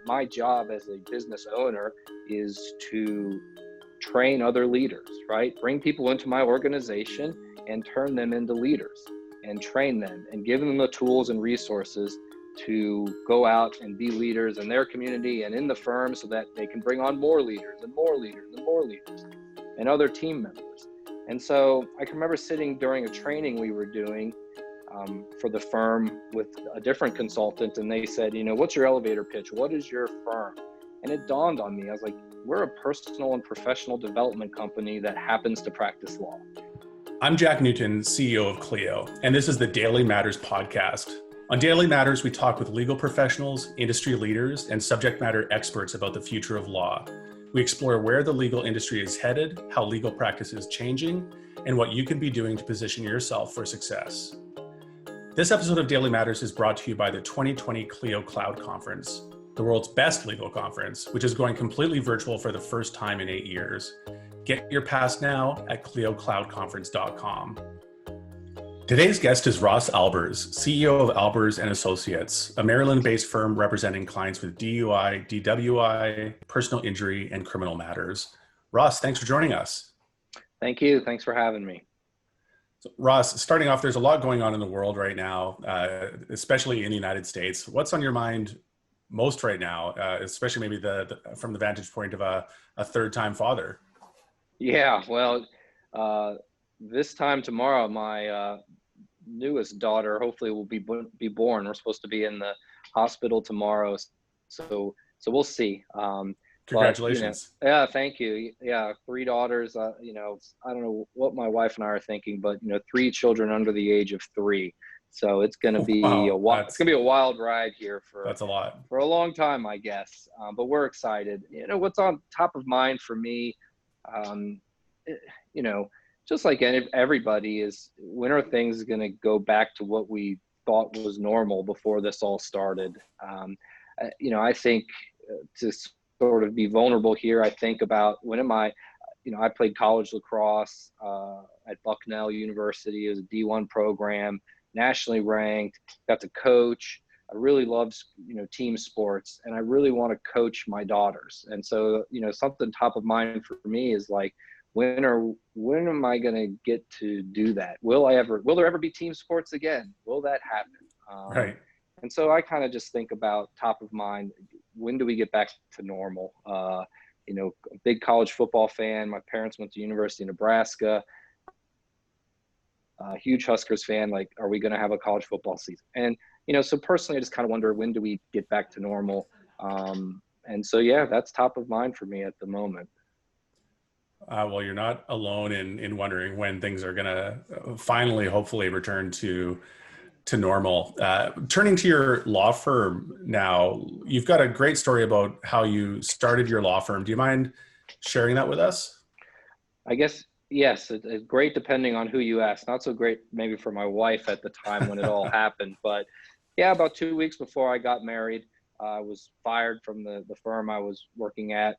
my job as a business owner is to train other leaders, right? Bring people into my organization and turn them into leaders and train them and give them the tools and resources to go out and be leaders in their community and in the firm so that they can bring on more leaders and more leaders and more leaders and other team members. And so I can remember sitting during a training we were doing for the firm with a different consultant, and they said, what's your elevator pitch? What is your firm? And it dawned on me. I was like, we're a personal and professional development company that happens to practice law. I'm Jack Newton, CEO of Clio, and this is the Daily Matters podcast. On Daily Matters, we talk with legal professionals, industry leaders, and subject matter experts about the future of law. We explore where the legal industry is headed, how legal practice is changing, and what you can be doing to position yourself for success. This episode of Daily Matters is brought to you by the 2020 Clio Cloud Conference, the world's best legal conference, which is going completely virtual for the first time in 8 years. Get your pass now at cliocloudconference.com. Today's guest is Ross Albers, CEO of Albers Associates, a Maryland-based firm representing clients with DUI, DWI, personal injury, and criminal matters. Ross, thanks for joining us. Thank you. Thanks for having me. So, Ross, starting off, there's a lot going on in the world right now, especially in the United States. What's on your mind most right now, especially maybe from the vantage point of a third-time father? Yeah, well, this time tomorrow, my newest daughter hopefully will be born. We're supposed to be in the hospital tomorrow, so we'll see. Congratulations. But, yeah, thank you. Yeah, 3 daughters. I don't know what my wife and I are thinking, but 3 children under the age of 3. So it's going to be it's going to be a wild ride here that's a lot for a long time, I guess. But we're excited. What's on top of mind for me, just like everybody, is when are things going to go back to what we thought was normal before this all started? I think to sort of be vulnerable here, I think about when am I played college lacrosse at Bucknell University. It was a D1 program, nationally ranked, got to coach. I really love, team sports, and I really want to coach my daughters. And so, something top of mind for me is like, when am I going to get to do that? Will there ever be team sports again? Will that happen? Right. And so I kind of just think about top of mind, when do we get back to normal? A big college football fan. My parents went to University of Nebraska. A huge Huskers fan. Like, are we going to have a college football season? And, so personally, I just kind of wonder, when do we get back to normal? And so, yeah, that's top of mind for me at the moment. Well, you're not alone in wondering when things are going to finally, hopefully, return to normal. Turning to your law firm now, you've got a great story about how you started your law firm. Do you mind sharing that with us? I guess, yes. It's great depending on who you ask. Not so great maybe for my wife at the time when it all happened. But yeah, about 2 weeks before I got married, I was fired from the firm I was working at,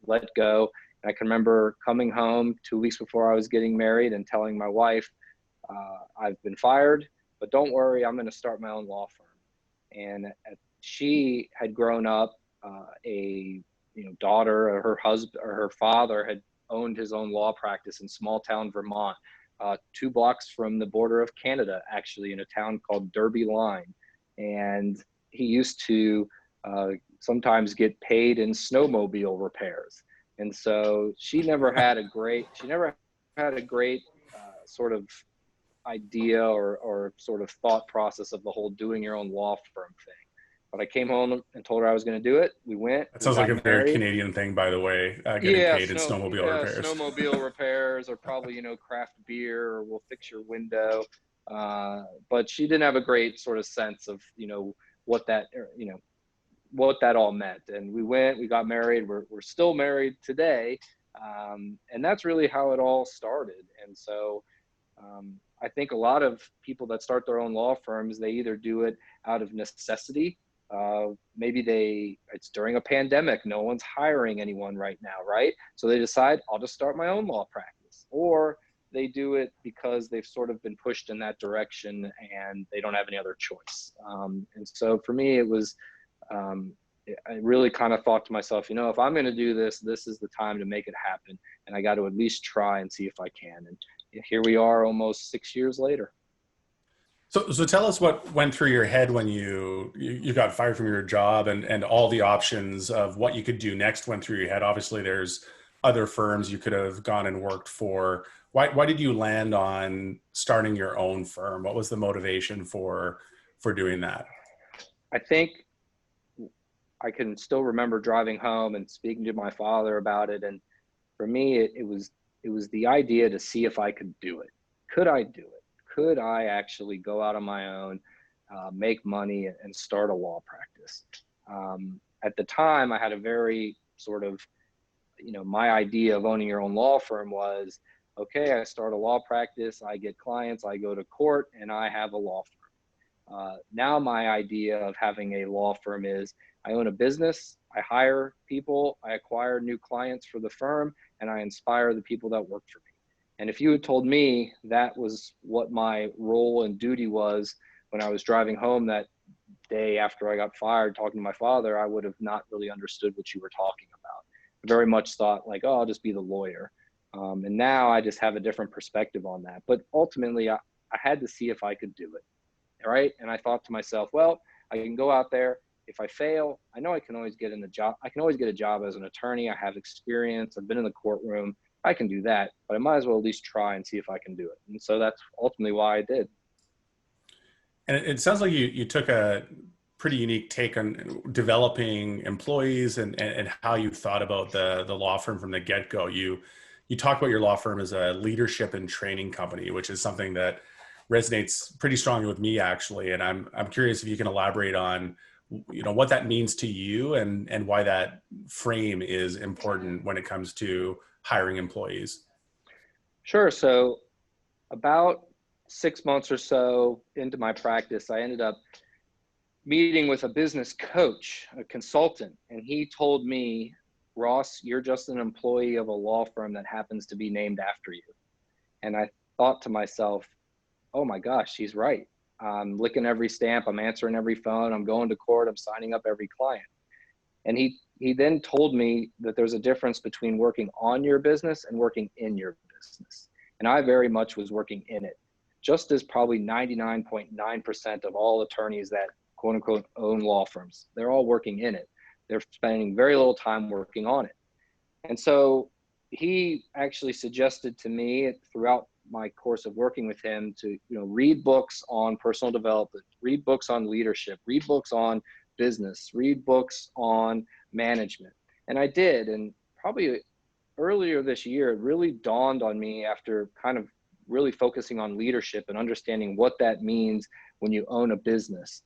let go. I can remember coming home 2 weeks before I was getting married and telling my wife, I've been fired, but don't worry, I'm going to start my own law firm. And she had grown up, a daughter, or her husband or her father had owned his own law practice in small town Vermont, 2 blocks from the border of Canada, actually, in a town called Derby Line. And he used to sometimes get paid in snowmobile repairs. And so she never had a great sort of idea or sort of thought process of the whole doing your own law firm thing. But I came home and told her I was going to do it. We went. That sounds like a very Canadian thing, by the way, getting paid in snowmobile repairs. Snowmobile repairs, or probably, craft beer, or we'll fix your window. But she didn't have a great sort of sense of, what that all meant. And we got married. We're still married today. And that's really how it all started. And so I think a lot of people that start their own law firms, they either do it out of necessity. Maybe it's during a pandemic, no one's hiring anyone right now, right? So they decide, I'll just start my own law practice. Or they do it because they've sort of been pushed in that direction and they don't have any other choice. And so for me, it was I really kind of thought to myself, if I'm going to do this, this is the time to make it happen. And I got to at least try and see if I can. And here we are almost 6 years later. So tell us what went through your head when you got fired from your job, and all the options of what you could do next went through your head. Obviously, there's other firms you could have gone and worked for. Why did you land on starting your own firm? What was the motivation for doing that? I think I can still remember driving home and speaking to my father about it. And for me, it was the idea to see if I could do it. Could I do it? Could I actually go out on my own, make money, and start a law practice? At the time, I had a very sort of, my idea of owning your own law firm was, okay, I start a law practice, I get clients, I go to court, and I have a law firm. Now my idea of having a law firm is I own a business, I hire people, I acquire new clients for the firm, and I inspire the people that work for me. And if you had told me that was what my role and duty was when I was driving home that day after I got fired talking to my father, I would have not really understood what you were talking about. I very much thought like, oh, I'll just be the lawyer. And now I just have a different perspective on that. But ultimately, I had to see if I could do it, right? And I thought to myself, well, I can go out there. If I fail, I know I can always get in the job. I can always get a job as an attorney. I have experience. I've been in the courtroom. I can do that, but I might as well at least try and see if I can do it. And so that's ultimately why I did. And it sounds like you took a pretty unique take on developing employees and how you thought about the law firm from the get-go. You talked about your law firm as a leadership and training company, which is something that resonates pretty strongly with me, actually. And I'm curious if you can elaborate on what that means to you and why that frame is important when it comes to hiring employees. Sure. So about 6 months or so into my practice, I ended up meeting with a business coach, a consultant, and he told me, Ross, you're just an employee of a law firm that happens to be named after you. And I thought to myself, oh my gosh, he's right. I'm licking every stamp, I'm answering every phone, I'm going to court, I'm signing up every client. And he then told me that there's a difference between working on your business and working in your business. And I very much was working in it, just as probably 99.9% of all attorneys that quote unquote own law firms, they're all working in it. They're spending very little time working on it. And so he actually suggested to me throughout my course of working with him to read books on personal development, read books on leadership, read books on business, read books on management. And I did. And probably earlier this year, it really dawned on me after kind of really focusing on leadership and understanding what that means when you own a business.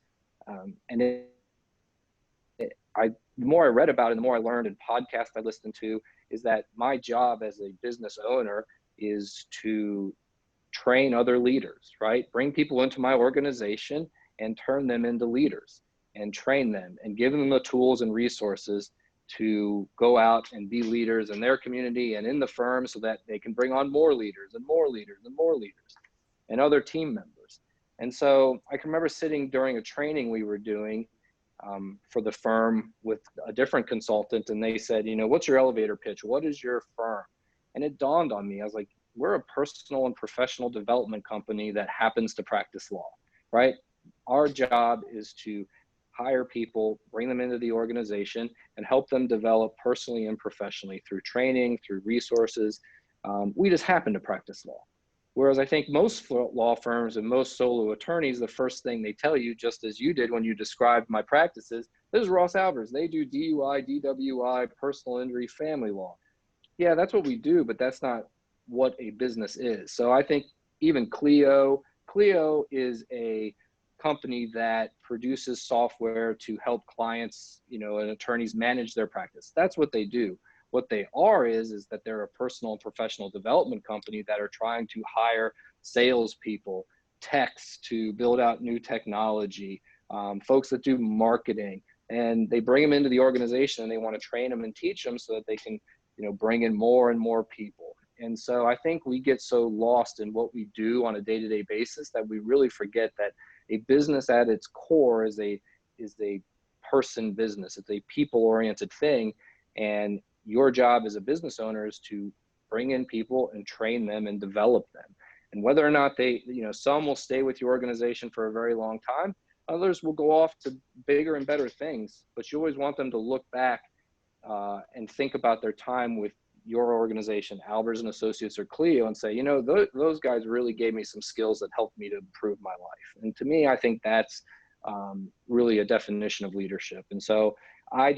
The more I read about it, the more I learned, and podcasts I listened to, is that my job as a business owner is to train other leaders, right? Bring people into my organization and turn them into leaders and train them and give them the tools and resources to go out and be leaders in their community and in the firm so that they can bring on more leaders and more leaders and more leaders and other team members. And so I can remember sitting during a training we were doing for the firm with a different consultant, and they said, what's your elevator pitch? What is your firm? And it dawned on me. I was like, we're a personal and professional development company that happens to practice law, right? Our job is to hire people, bring them into the organization, and help them develop personally and professionally through training, through resources. We just happen to practice law. Whereas I think most law firms and most solo attorneys, the first thing they tell you, just as you did when you described my practices, this is Ross Albers. They do DUI, DWI, personal injury, family law. Yeah, that's what we do, but that's not what a business is. So I think even Clio is a company that produces software to help clients, and attorneys manage their practice. That's what they do. What they are is that they're a personal and professional development company that are trying to hire salespeople, techs to build out new technology, folks that do marketing, and they bring them into the organization and they want to train them and teach them so that they can, bring in more and more people. And so I think we get so lost in what we do on a day-to-day basis that we really forget that a business at its core is a person business. It's a people-oriented thing. And your job as a business owner is to bring in people and train them and develop them. And whether or not they, some will stay with your organization for a very long time, others will go off to bigger and better things, but you always want them to look back and think about their time with your organization, Albers Associates or Clio, and say, those guys really gave me some skills that helped me to improve my life. And to me, I think that's really a definition of leadership. And so I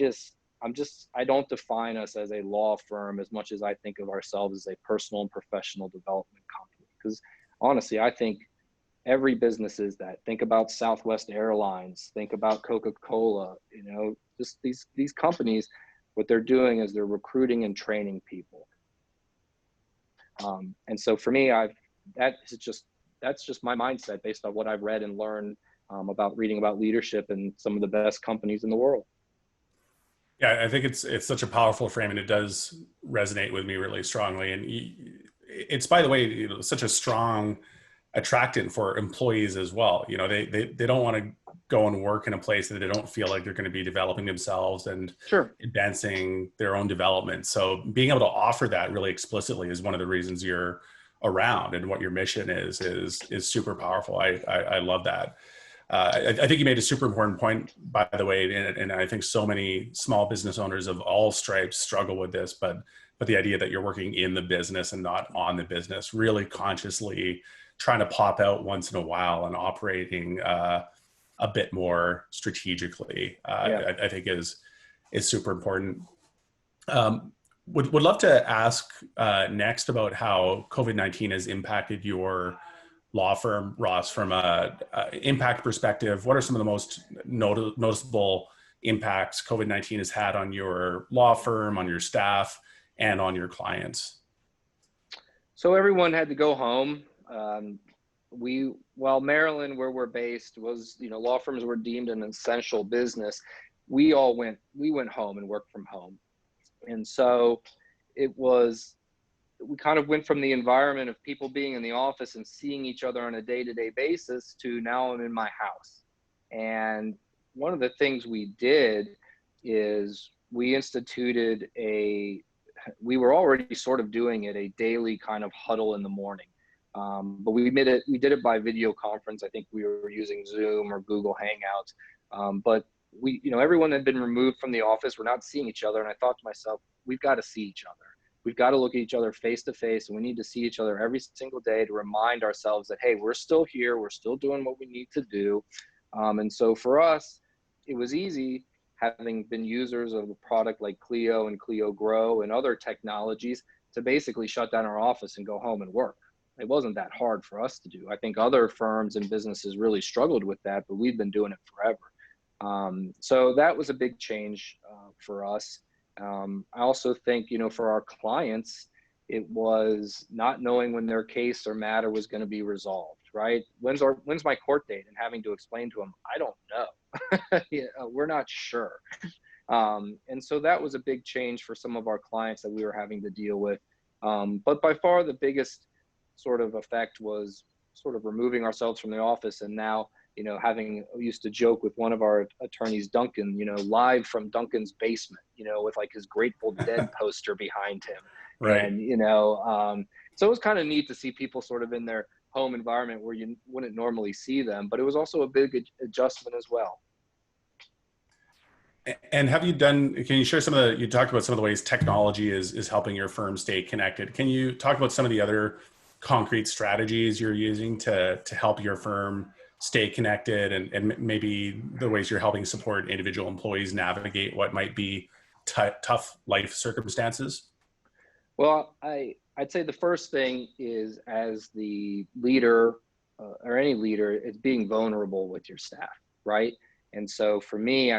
don't define us as a law firm as much as I think of ourselves as a personal and professional development company. Because honestly, I think every business is that. Think about Southwest Airlines, think about Coca-Cola, just these companies. What they're doing is they're recruiting and training people. And so for me, that's just my mindset based on what I've read and learned about reading about leadership in some of the best companies in the world. Yeah, I think it's such a powerful frame, and it does resonate with me really strongly. And it's, by the way, such a strong attractant for employees as well. They don't want to go and work in a place that they don't feel like they're going to be developing themselves and Sure. advancing their own development. So being able to offer that really explicitly is one of the reasons you're around, and what your mission is super powerful. I love that. I think you made a super important point, by the way, and I think so many small business owners of all stripes struggle with this, but the idea that you're working in the business and not on the business, really consciously trying to pop out once in a while and operating a bit more strategically, I think is super important. Would love to ask next about how COVID-19 has impacted your law firm, Ross, from a impact perspective. What are some of the most noticeable impacts COVID-19 has had on your law firm, on your staff, and on your clients? So everyone had to go home. While Maryland, where we're based, was, law firms were deemed an essential business, we went home and worked from home. And so we kind of went from the environment of people being in the office and seeing each other on a day-to-day basis to now I'm in my house. And one of the things we did is we instituted we were already sort of doing it, a daily kind of huddle in the morning. But we did it by video conference. I think we were using Zoom or Google Hangouts. But everyone had been removed from the office. We're not seeing each other. And I thought to myself, we've got to see each other. We've got to look at each other face to face, and we need to see each other every single day to remind ourselves that, hey, we're still here. We're still doing what we need to do. And so for us, it was easy, having been users of a product like Clio and Clio Grow and other technologies, to basically shut down our office and go home and work. It wasn't that hard for us to do. I think other firms and businesses really struggled with that, but we've been doing it forever. So that was a big change for us. I also think, for our clients, it was not knowing when their case or matter was going to be resolved, right? When's my court date? And having to explain to them, I don't know. We're not sure. And so that was a big change for some of our clients that we were having to deal with. But by far the biggest sort of effect was sort of removing ourselves from the office, and now, we used to joke with one of our attorneys, Duncan, live from Duncan's basement, with like his Grateful Dead poster behind him. Right. And, so it was kind of neat to see people sort of in their home environment where you wouldn't normally see them, but it was also a big adjustment as well. And can you share you talked about some of the ways technology is helping your firm stay connected. Can you talk about some of the other concrete strategies you're using to help your firm stay connected, and maybe the ways you're helping support individual employees navigate what might be tough life circumstances? Well, I'd say the first thing is, as the leader or any leader, is being vulnerable with your staff, right? And so for me,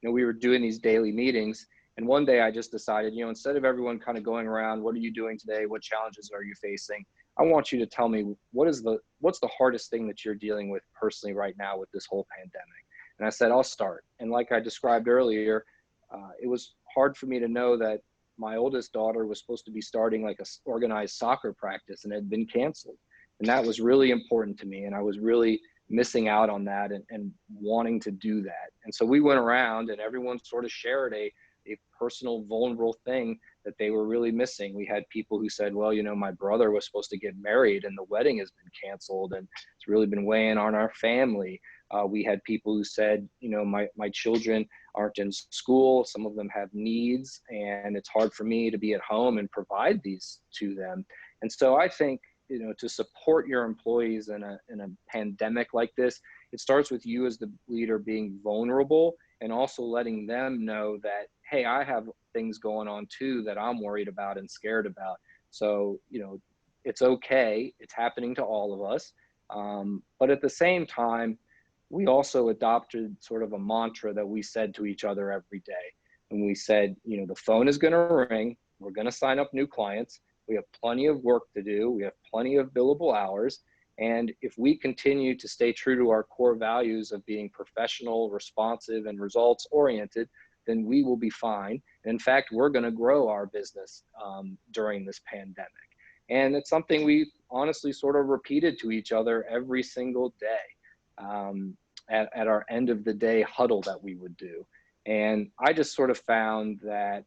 we were doing these daily meetings, and one day I just decided, instead of everyone kind of going around, what are you doing today? What challenges are you facing? I want you to tell me what's the hardest thing that you're dealing with personally right now with this whole pandemic. And I said, I'll start. And like I described earlier, it was hard for me to know that my oldest daughter was supposed to be starting like a organized soccer practice and had been canceled. And that was really important to me. And I was really missing out on that and wanting to do that. And so we went around and everyone sort of shared a personal vulnerable thing that they were really missing. We had people who said, well, my brother was supposed to get married and the wedding has been canceled and it's really been weighing on our family. We had people who said, my children aren't in school. Some of them have needs and it's hard for me to be at home and provide these to them. And so I think, to support your employees in a pandemic like this, it starts with you as the leader being vulnerable and also letting them know that, hey, I have things going on too that I'm worried about and scared about. So, it's okay. It's happening to all of us. But at the same time, we also adopted sort of a mantra that we said to each other every day. And we said, the phone is going to ring. We're going to sign up new clients. We have plenty of work to do. We have plenty of billable hours. And if we continue to stay true to our core values of being professional, responsive, and results oriented, then we will be fine. And in fact, we're going to grow our business during this pandemic. And it's something we honestly sort of repeated to each other every single day at our end of the day huddle that we would do. And I just sort of found that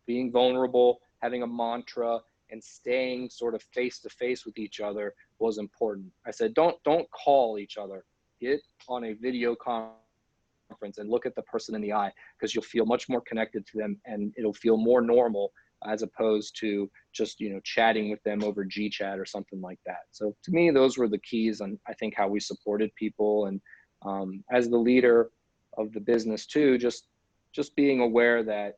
being vulnerable, having a mantra, and staying sort of face to face with each other was important. I said, don't call each other. Get on a video conference and look at the person in the eye, because you'll feel much more connected to them and it'll feel more normal as opposed to just, chatting with them over GChat or something like that. So to me, those were the keys on, I think, how we supported people. And as the leader of the business too, just being aware that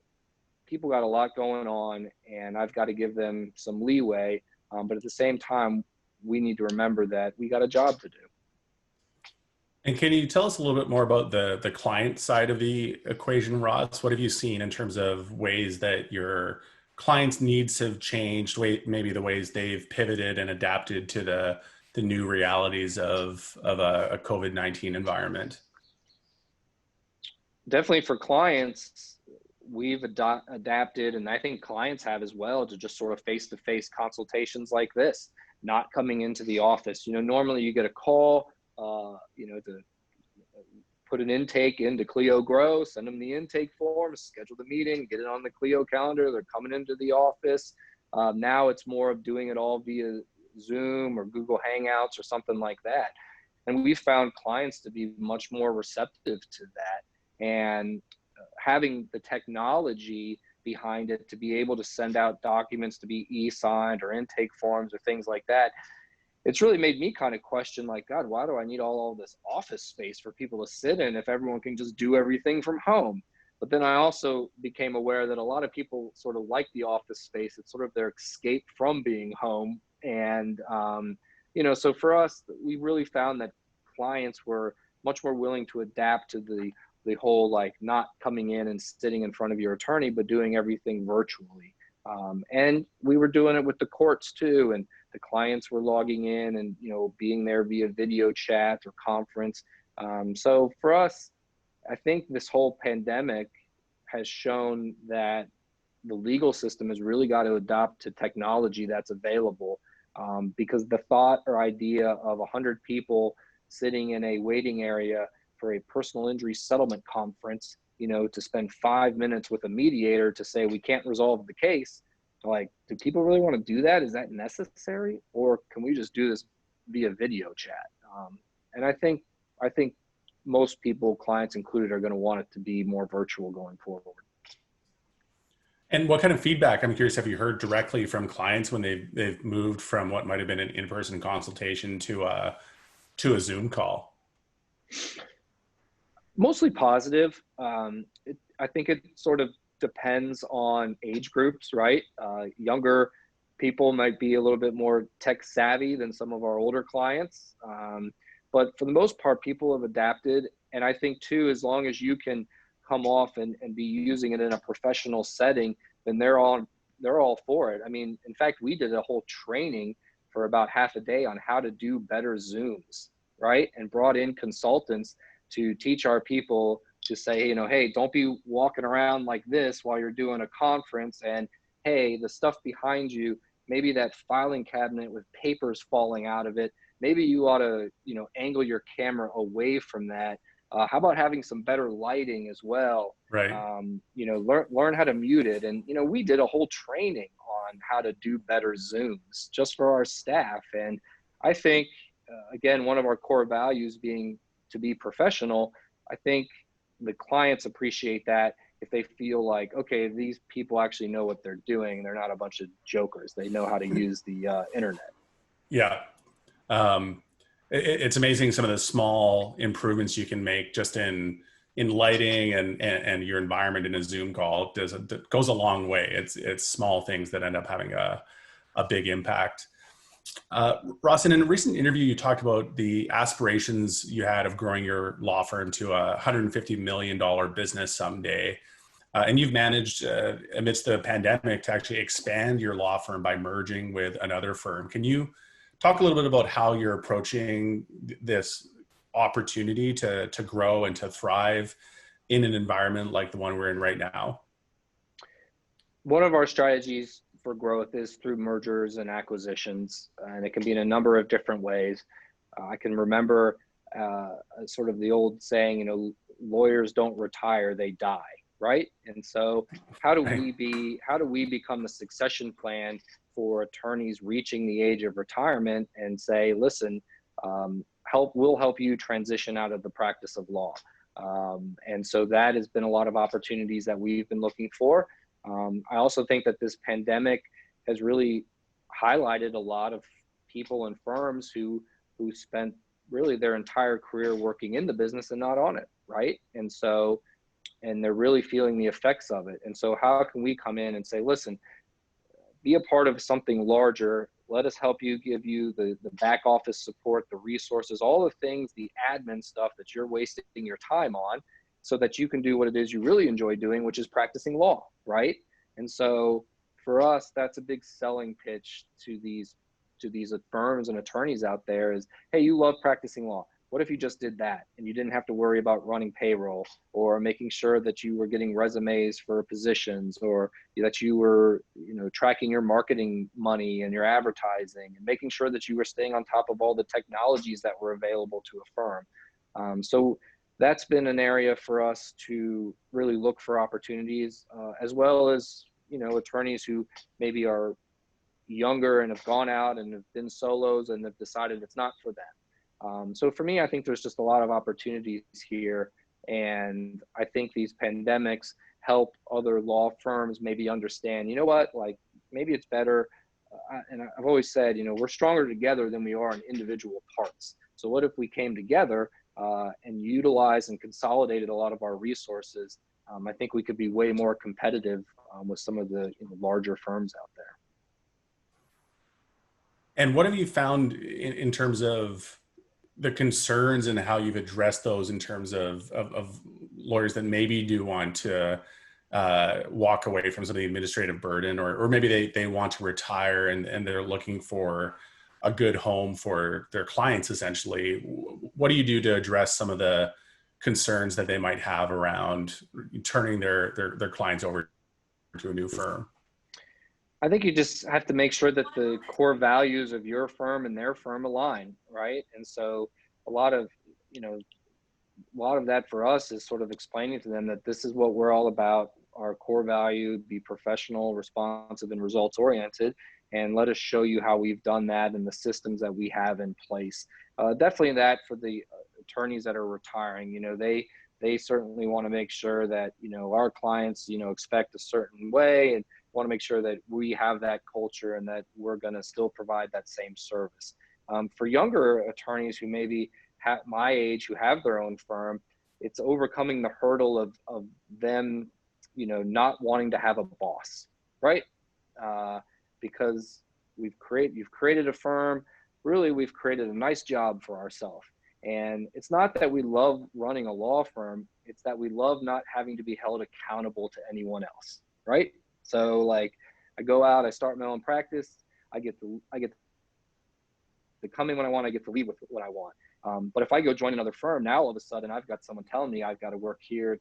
people got a lot going on and I've got to give them some leeway. But at the same time, we need to remember that we got a job to do. And can you tell us a little bit more about the client side of the equation, Ross? What have you seen in terms of ways that your clients' needs have changed, maybe the ways they've pivoted and adapted to the new realities of a COVID-19 environment? Definitely for clients, we've adapted, and I think clients have as well, to just sort of face-to-face consultations like this, not coming into the office. Normally you get a call, to put an intake into Clio Grow, send them the intake form, schedule the meeting, get it on the Clio calendar. They're coming into the office. Now it's more of doing it all via Zoom or Google Hangouts or something like that. And we found clients to be much more receptive to that. And having the technology behind it to be able to send out documents to be e-signed or intake forms or things like that, it's really made me kind of question, like, God, why do I need all this office space for people to sit in if everyone can just do everything from home? But then I also became aware that a lot of people sort of like the office space. It's sort of their escape from being home. And, so for us, we really found that clients were much more willing to adapt to the whole, like, not coming in and sitting in front of your attorney, but doing everything virtually. And we were doing it with the courts too. And the clients were logging in and, being there via video chat or conference. So for us, I think this whole pandemic has shown that the legal system has really got to adopt to technology that's available, because the thought or idea of 100 people sitting in a waiting area for a personal injury settlement conference, to spend 5 minutes with a mediator to say we can't resolve the case, like, do people really want to do that? Is that necessary? Or can we just do this via video chat? And I think most people, clients included, are going to want it to be more virtual going forward. And what kind of feedback, I'm curious, have you heard directly from clients when they've moved from what might have been an in-person consultation to a Zoom call? Mostly positive. I think it sort of depends on age groups, right? Younger people might be a little bit more tech savvy than some of our older clients. But for the most part, people have adapted. And I think too, as long as you can come off and be using it in a professional setting, then they're all for it. I mean, in fact, we did a whole training for about half a day on how to do better Zooms, right? And brought in consultants to teach our people to say, hey, don't be walking around like this while you're doing a conference. And hey, the stuff behind you, maybe that filing cabinet with papers falling out of it, maybe you ought to, angle your camera away from that. How about having some better lighting as well? Right. Learn how to mute it. And, we did a whole training on how to do better Zooms just for our staff. And I think, again, one of our core values being to be professional, I think the clients appreciate that if they feel like, okay, these people actually know what they're doing. They're not a bunch of jokers. They know how to use the internet. Yeah. It's amazing some of the small improvements you can make just in lighting and your environment in a Zoom call. It goes a long way. It's small things that end up having a big impact. Ross, in a recent interview, you talked about the aspirations you had of growing your law firm to a $150 million business someday. And you've managed, amidst the pandemic, to actually expand your law firm by merging with another firm. Can you talk a little bit about how you're approaching this opportunity to grow and to thrive in an environment like the one we're in right now? One of our strategies for growth is through mergers and acquisitions, and it can be in a number of different ways. I can remember sort of the old saying, lawyers don't retire, they die, right? And so how do we become the succession plan for attorneys reaching the age of retirement and say, listen, we'll help you transition out of the practice of law. And so that has been a lot of opportunities that we've been looking for. I also think that this pandemic has really highlighted a lot of people and firms who spent really their entire career working in the business and not on it, right? And they're really feeling the effects of it. And so how can we come in and say, listen, be a part of something larger. Let us help you, give you the back office support, the resources, all the things, the admin stuff that you're wasting your time on, so that you can do what it is you really enjoy doing, which is practicing law, right? And so for us, that's a big selling pitch to these firms and attorneys out there is, hey, you love practicing law. What if you just did that and you didn't have to worry about running payroll or making sure that you were getting resumes for positions, or that you were, tracking your marketing money and your advertising and making sure that you were staying on top of all the technologies that were available to a firm. So that's been an area for us to really look for opportunities, as well as, attorneys who maybe are younger and have gone out and have been solos and have decided it's not for them. So for me, I think there's just a lot of opportunities here. And I think these pandemics help other law firms maybe understand, like maybe it's better. And I've always said, we're stronger together than we are in individual parts. So what if we came together and utilized and consolidated a lot of our resources? I think we could be way more competitive with some of the larger firms out there. And what have you found in terms of the concerns and how you've addressed those in terms of lawyers that maybe do want to walk away from some of the administrative burden, or maybe they want to retire and they're looking for a good home for their clients, essentially? What do you do to address some of the concerns that they might have around turning their clients over to a new firm? I think you just have to make sure that the core values of your firm and their firm align, right? And so a lot of that for us is sort of explaining to them that this is what we're all about. Our core value, be professional, responsive, and results oriented. And let us show you how we've done that and the systems that we have in place. Definitely that for the attorneys that are retiring, they certainly want to make sure that, our clients, expect a certain way, and want to make sure that we have that culture and that we're going to still provide that same service. For younger attorneys who maybe have my age, who have their own firm, it's overcoming the hurdle of them, not wanting to have a boss, right? Because you've created a firm, really we've created a nice job for ourselves. And it's not that we love running a law firm, it's that we love not having to be held accountable to anyone else, right? So like I go out, I start my own practice, I get to come in when I want, I get to leave with what I want. But if I go join another firm, now all of a sudden I've got someone telling me I've got to work here,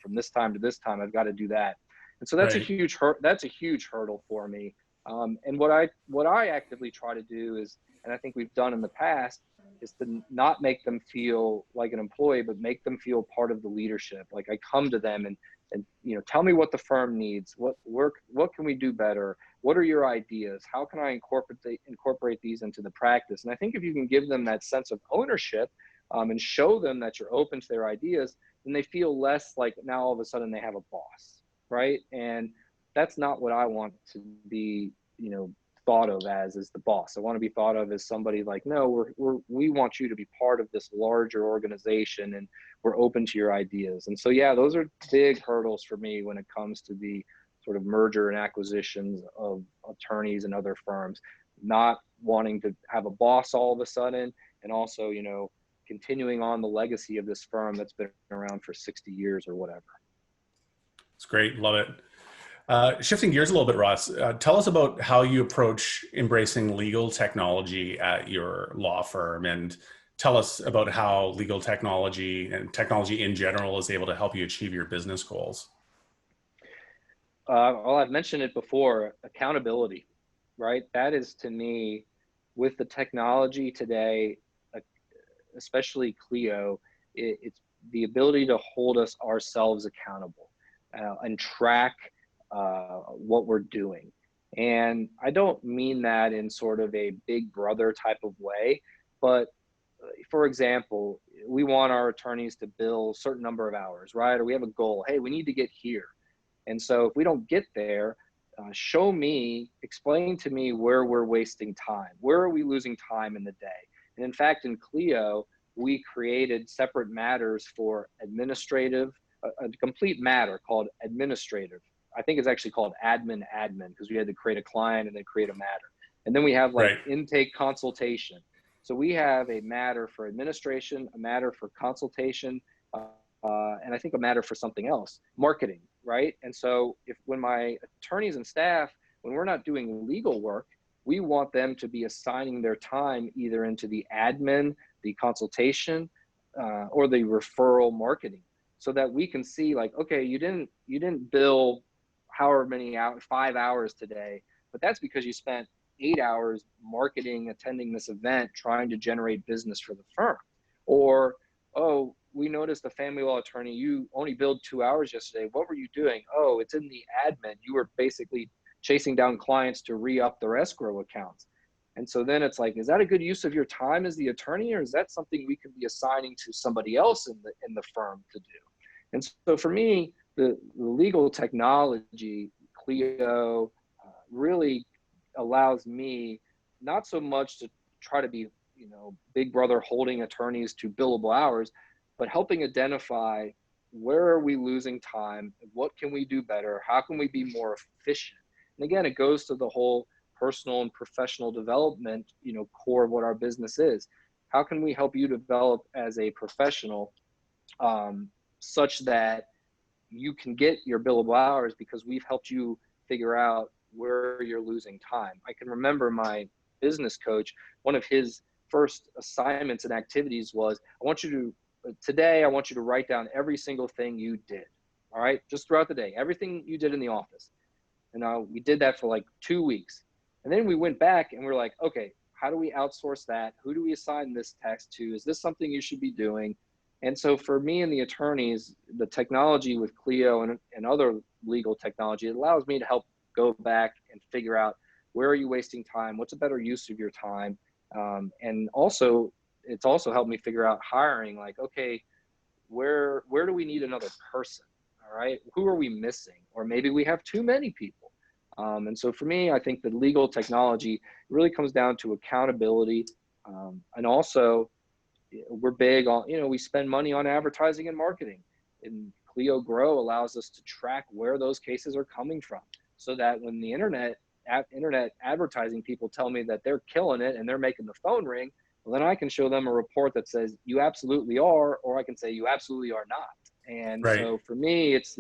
from this time to this time, I've got to do that. And so that's a huge hurdle for me. And what I actively try to do is, and I think we've done in the past, is to not make them feel like an employee, but make them feel part of the leadership. Like I come to them and tell me what the firm needs, what can we do better? What are your ideas? How can I incorporate these into the practice? And I think if you can give them that sense of ownership, and show them that you're open to their ideas, then they feel less like now all of a sudden they have a boss, right? And that's not what I want to be, thought of as the boss. I want to be thought of as somebody like, no, we want you to be part of this larger organization, and we're open to your ideas. And so, yeah, those are big hurdles for me when it comes to the sort of merger and acquisitions of attorneys and other firms, not wanting to have a boss all of a sudden, and also, continuing on the legacy of this firm that's been around for 60 years or whatever. It's great. Love it. Shifting gears a little bit, Ross, tell us about how you approach embracing legal technology at your law firm, and tell us about how legal technology and technology in general is able to help you achieve your business goals. Well, I've mentioned it before, accountability, right? That is, to me, with the technology today, especially Clio, it's the ability to hold ourselves accountable and track what we're doing. And I don't mean that in sort of a big brother type of way, but for example, we want our attorneys to bill a certain number of hours, right? Or we have a goal, hey, we need to get here. And so if we don't get there, explain to me where we're wasting time. Where are we losing time in the day? And in fact, in Clio, we created separate matters for administrative, a complete matter called administrative. I think it's actually called admin, because we had to create a client and then create a matter. And then we have like intake consultation. So we have a matter for administration, a matter for consultation, and I think a matter for something else, marketing, right? And so when my attorneys and staff, when we're not doing legal work, we want them to be assigning their time either into the admin, the consultation, or the referral marketing, so that we can see like, okay, you didn't bill however many hours, 5 hours today, but that's because you spent 8 hours marketing, attending this event, trying to generate business for the firm. Or, oh, we noticed the family law attorney, you only billed 2 hours yesterday. What were you doing? Oh, it's in the admin. You were basically chasing down clients to re-up their escrow accounts. And so then it's like, is that a good use of your time as the attorney, or is that something we can be assigning to somebody else in the firm to do? And so for me, the legal technology, Clio, really allows me not so much to try to be, big brother holding attorneys to billable hours, but helping identify where are we losing time, what can we do better, how can we be more efficient. And again, it goes to the whole personal and professional development, core of what our business is. How can we help you develop as a professional, such that you can get your billable hours because we've helped you figure out where you're losing time. I can remember my business coach, one of his first assignments and activities was, today I want you to write down every single thing you did. All right, just throughout the day, everything you did in the office. And we did that for like 2 weeks. And then we went back and we're like, okay, how do we outsource that? Who do we assign this task to? Is this something you should be doing? And so for me and the attorneys, the technology with Clio and other legal technology, it allows me to help go back and figure out, where are you wasting time? What's a better use of your time? And also, it's also helped me figure out hiring, like, okay, where do we need another person? All right, who are we missing? Or maybe we have too many people. And so for me, I think the legal technology really comes down to accountability. And also, we're big on, we spend money on advertising and marketing. And Clio Grow allows us to track where those cases are coming from, so that when the internet advertising people tell me that they're killing it and they're making the phone ring, well, then I can show them a report that says you absolutely are, or I can say you absolutely are not. And so for me, it's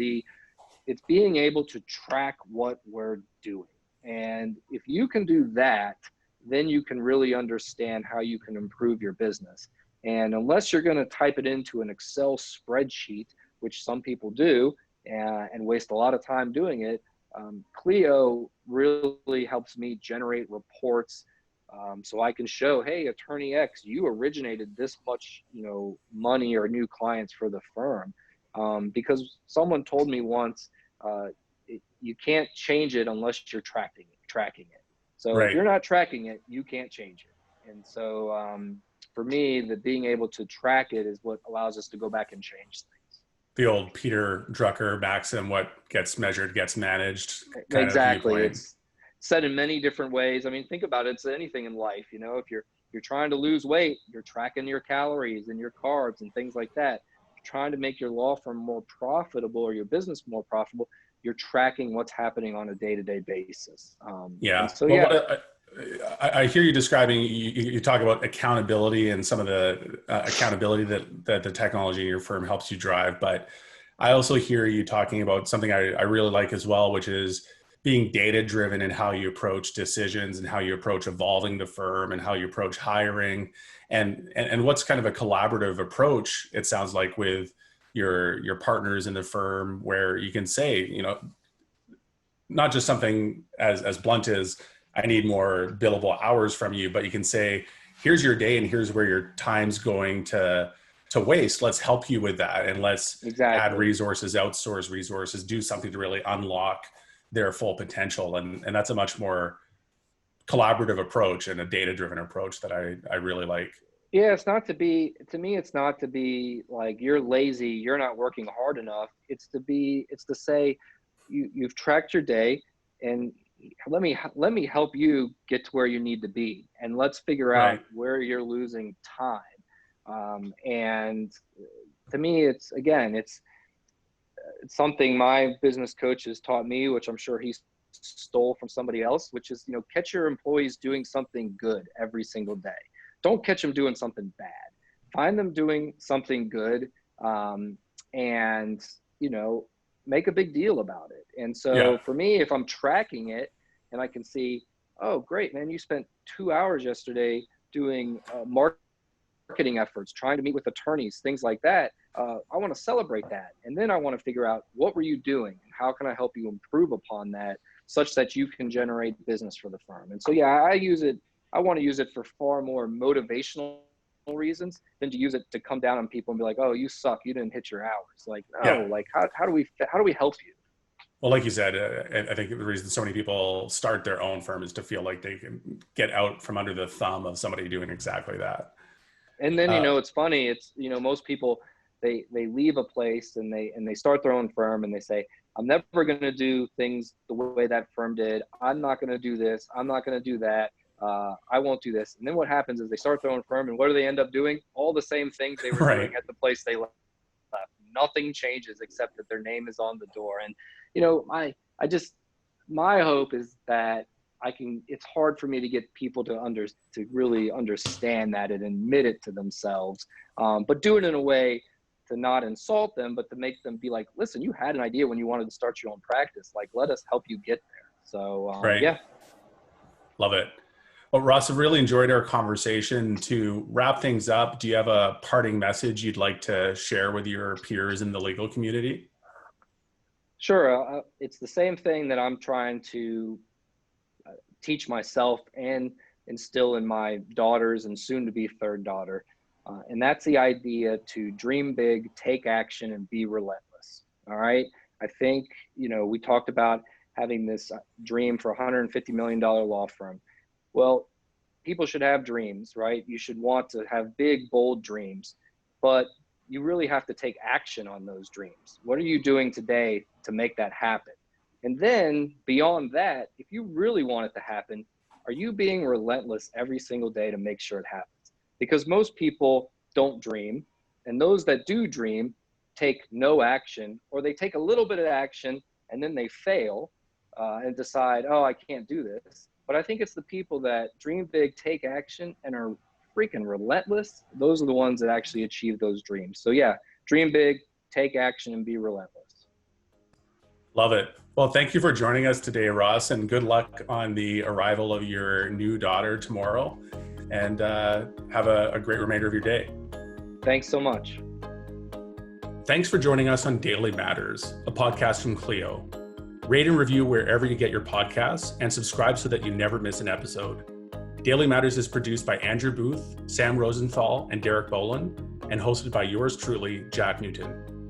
being able to track what we're doing. And if you can do that, then you can really understand how you can improve your business. And unless you're going to type it into an Excel spreadsheet, which some people do, and waste a lot of time doing it, Clio really helps me generate reports, so I can show, hey, attorney X, you originated this much, money or new clients for the firm, because someone told me once, you can't change it unless you're tracking it. So if Right. you're not tracking it, you can't change it. And so for me, the being able to track it is what allows us to go back and change things. The old Peter Drucker maxim, what gets measured gets managed kind of Exactly. viewpoint. It's said in many different ways. I mean, think about it. It's anything in life. If you're trying to lose weight, you're tracking your calories and your carbs and things like that. If you're trying to make your law firm more profitable or your business more profitable, you're tracking what's happening on a day-to-day basis. Yeah. And so, Well, yeah. I hear you describing, you talk about accountability and some of the accountability that the technology in your firm helps you drive. But I also hear you talking about something I really like as well, which is being data driven in how you approach decisions and how you approach evolving the firm and how you approach hiring and what's kind of a collaborative approach, it sounds like, with your partners in the firm, where you can say, not just something as blunt as, I need more billable hours from you, but you can say, here's your day and here's where your time's going to waste. Let's help you with that. And let's add resources, outsource resources, do something to really unlock their full potential. And that's a much more collaborative approach and a data-driven approach that I really like. Yeah, to me, it's not to be like, you're lazy, you're not working hard enough. It's to say, you've tracked your day, and let me help you get to where you need to be, and let's figure out where you're losing time. And to me, it's something my business coach has taught me, which I'm sure he stole from somebody else, which is, catch your employees doing something good every single day. Don't catch them doing something bad. Find them doing something good, and make a big deal about it. And so for me, if I'm tracking it and I can see, oh, great, man, you spent 2 hours yesterday doing marketing efforts, trying to meet with attorneys, things like that. I want to celebrate that. And then I want to figure out, what were you doing and how can I help you improve upon that, such that you can generate business for the firm. And so, I want to use it for far more motivational reasons than to use it to come down on people and be like, oh, you suck, you didn't hit your hours. Like, no, like how do we help you? Well, like you said, I think the reason so many people start their own firm is to feel like they can get out from under the thumb of somebody doing exactly that. And then, it's funny. It's, most people, they leave a place and they start their own firm and they say, I'm never going to do things the way that firm did. I'm not going to do this. I'm not going to do that. I won't do this. And then what happens is they start their own firm, and what do they end up doing? All the same things they were doing at the place they left. Nothing changes except that their name is on the door. And, my hope is that it's hard for me to get people to really understand that and admit it to themselves, but do it in a way to not insult them, but to make them be like, listen, you had an idea when you wanted to start your own practice. Like, let us help you get there. So, yeah. Love it. Well, Ross, I really enjoyed our conversation. To wrap things up, do you have a parting message you'd like to share with your peers in the legal community? Sure. It's the same thing that I'm trying to teach myself and instill in my daughters and soon to be third daughter. And that's the idea to dream big, take action, and be relentless. All right. I think, we talked about having this dream for a $150 million law firm. Well, people should have dreams, right? You should want to have big, bold dreams, but you really have to take action on those dreams. What are you doing today to make that happen? And then beyond that, if you really want it to happen, are you being relentless every single day to make sure it happens? Because most people don't dream, and those that do dream take no action, or they take a little bit of action and then they fail and decide, oh, I can't do this. But I think it's the people that dream big, take action, and are freaking relentless. Those are the ones that actually achieve those dreams. So yeah, dream big, take action, and be relentless. Love it. Well, thank you for joining us today, Ross, and good luck on the arrival of your new daughter tomorrow. And have a great remainder of your day. Thanks so much. Thanks for joining us on Daily Matters, a podcast from Clio. Rate and review wherever you get your podcasts and subscribe so that you never miss an episode. Daily Matters is produced by Andrew Booth, Sam Rosenthal, and Derek Boland, and hosted by yours truly, Jack Newton.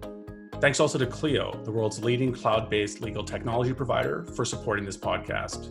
Thanks also to Clio, the world's leading cloud-based legal technology provider, for supporting this podcast.